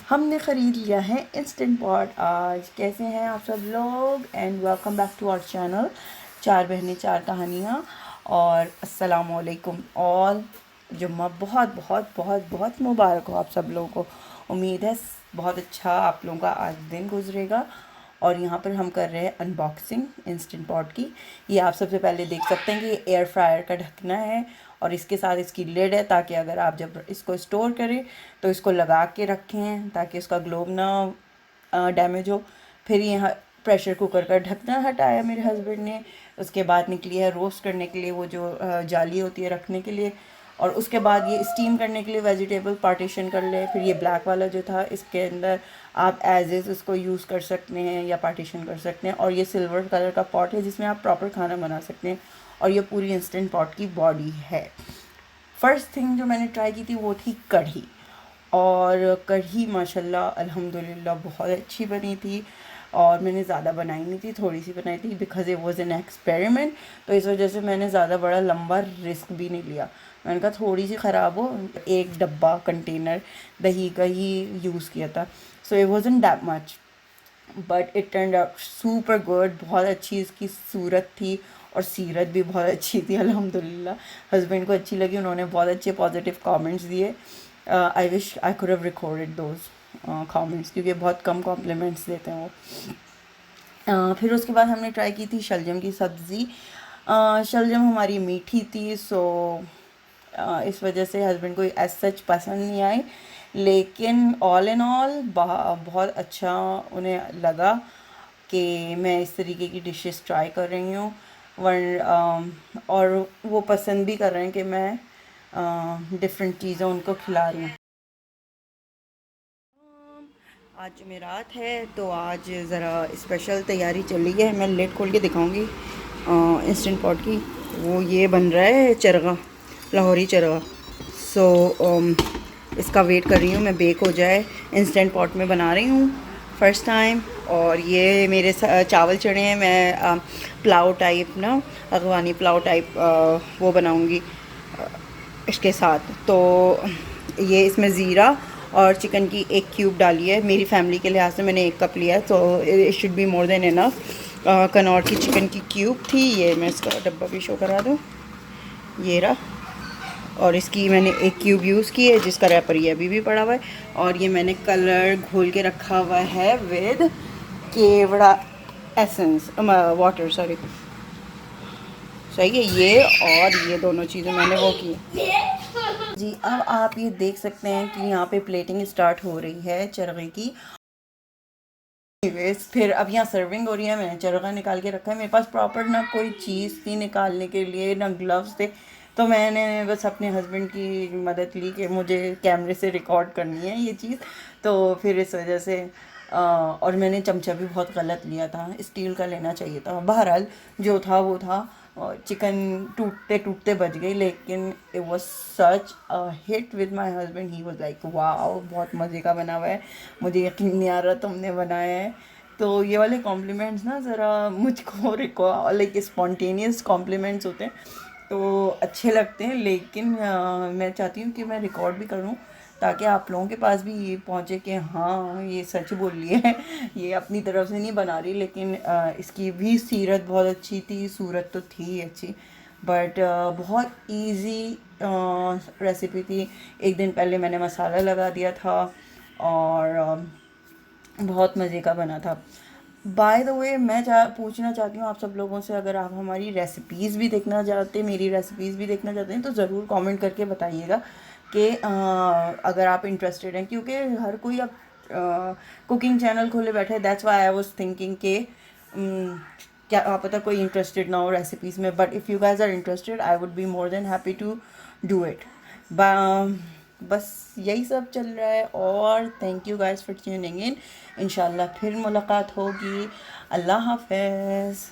हमने ख़रीद लिया है इंस्टेंट पॉट आज। कैसे हैं आप सब लोग and welcome back to our channel चार बहनें चार कहानियाँ। और अस्सलाम वालेकुम ऑल। जुम्मा बहुत बहुत बहुत बहुत मुबारक हो आप सब लोगों को। उम्मीद है बहुत अच्छा आप लोगों का आज दिन गुजरेगा। और यहाँ पर हम कर रहे हैं अनबॉक्सिंग इंस्टेंट पॉट की। ये आप सबसे पहले देख सकते हैं कि ये एयर फ्रायर का ढकना है और इसके साथ इसकी लिड है, ताकि अगर आप जब इसको स्टोर करें तो इसको लगा के रखें ताकि उसका ग्लोब ना डैमेज हो। फिर यहाँ प्रेशर कुकर का ढकना हटाया मेरे हस्बैंड ने। उसके बाद निकली है रोस्ट करने के लिए वो जो जाली होती है रखने के लिए। और उसके बाद ये स्टीम करने के लिए वेजिटेबल पार्टीशन कर ले। फिर ये ब्लैक वाला जो था इसके अंदर आप एज इज़ इसको यूज़ कर सकते हैं या पार्टीशन कर सकते हैं। और ये सिल्वर कलर का पॉट है जिसमें आप प्रॉपर खाना बना सकते हैं। और ये पूरी इंस्टेंट पॉट की बॉडी है। फ़र्स्ट थिंग जो मैंने ट्राई की थी वो थी कढ़ी। और कढ़ी माशाल्लाह अल्हम्दुलिल्लाह बहुत अच्छी बनी थी। और मैंने ज़्यादा बनाई नहीं थी, थोड़ी सी बनाई थी because it was an experiment. तो इस वजह से मैंने ज़्यादा बड़ा लंबा रिस्क भी नहीं लिया। मैंने कहा थोड़ी सी ख़राब हो, एक डब्बा कंटेनर दही का ही यूज़ किया था। So it wasn't that much but it turned out super good. बहुत अच्छी इसकी सूरत थी और सीरत भी बहुत अच्छी थी अल्हम्दुलिल्लाह। हस्बैंड को अच्छी लगी, उन्होंने बहुत अच्छे पॉजिटिव कमेंट्स दिए। I wish I could have recorded those comments क्योंकि बहुत कम कॉम्प्लीमेंट्स देते हैं वो। फिर उसके बाद हमने ट्राई की थी शलजम की सब्ज़ी। शलजम हमारी मीठी थी, सो इस वजह से हस्बैंड को एज सच पसंद नहीं आई। लेकिन ऑल इन ऑल बहुत अच्छा उन्हें लगा कि मैं इस तरीके की डिशेस ट्राई कर रही हूँ। और वो पसंद भी कर रहे हैं कि मैं डिफरेंट चीज़ें उनको खिला रही हूँ। आज जुमेरात है तो आज ज़रा स्पेशल तैयारी चल रही है। मैं लेट खोल के दिखाऊंगी इंस्टेंट पॉट की। वो ये बन रहा है चरगा, लाहौरी चरगा। सो इसका वेट कर रही हूँ मैं बेक हो जाए। इंस्टेंट पॉट में बना रही हूँ फ़र्स्ट टाइम। और ये मेरे चावल चढ़े हैं। मैं पुलाव टाइप ना, अफगानी पुलाव टाइप वो बनाऊँगी इसके साथ। तो ये इसमें ज़ीरा और चिकन की एक क्यूब डाली है। मेरी फैमिली के लिहाज से मैंने एक कप लिया है, तो it should be more than enough. Knorr की चिकन की क्यूब थी। ये मैं इसका डब्बा भी शो करा दूँ, ये रहा। और इसकी मैंने एक क्यूब यूज़ की है जिसका रैपर ये अभी भी पड़ा हुआ है। और ये मैंने कलर घोल के रखा हुआ है with kewra essence water, sorry. सही है ये। और ये दोनों चीज़ें मैंने वो की जी। अब आप ये देख सकते हैं कि यहाँ पे प्लेटिंग स्टार्ट हो रही है चरगे की। फिर अब यहाँ सर्विंग हो रही है। मैंने चरगा निकाल के रखा है। मेरे पास प्रॉपर ना कोई चीज़ थी निकालने के लिए, ना ग्लव्स थे। तो मैंने बस अपने हस्बैंड की मदद ली कि मुझे कैमरे से रिकॉर्ड करनी है ये चीज़। तो फिर इस वजह से और मैंने चमचा भी बहुत गलत लिया था, स्टील का लेना चाहिए था। बहरहाल जो था वो था। और चिकन टूटते टूटते बच गई, लेकिन it was such a hit with my husband. He was like wow, बहुत मज़े का बना हुआ है, मुझे यकीन नहीं आ रहा तुमने बनाया है। तो ये वाले कॉम्प्लीमेंट्स ना ज़रा मुझको लाइक स्पॉन्टेनियस कॉम्प्लीमेंट्स होते हैं तो अच्छे लगते हैं। लेकिन मैं चाहती हूँ कि मैं रिकॉर्ड भी करूँ ताकि आप लोगों के पास भी ये पहुँचे कि हाँ ये सच बोल रही है। ये अपनी तरफ से नहीं बना रही, लेकिन इसकी भी सीरत बहुत अच्छी थी, सूरत तो थी अच्छी। बट बहुत इजी रेसिपी थी। एक दिन पहले मैंने मसाला लगा दिया था और बहुत मज़े का बना था। बाय द वे मैं पूछना चाहती हूँ आप सब लोगों से, अगर आप हमारी रेसिपीज़ भी देखना चाहते हैं, मेरी रेसिपीज़ भी देखना चाहते हैं, तो ज़रूर कमेंट करके बताइएगा कि अगर आप इंटरेस्टेड हैं। क्योंकि हर कोई अब कुकिंग चैनल खोले बैठे है। That's why I was thinking कि क्या आप पता कोई इंटरेस्टेड ना हो रेसिपीज़ में। But if you guys are interested I would be more than happy to do it. बस यही सब चल रहा है। और thank you guys for tuning in. इंशाल्लाह फिर मुलाकात होगी। अल्लाह हाफ़िज़।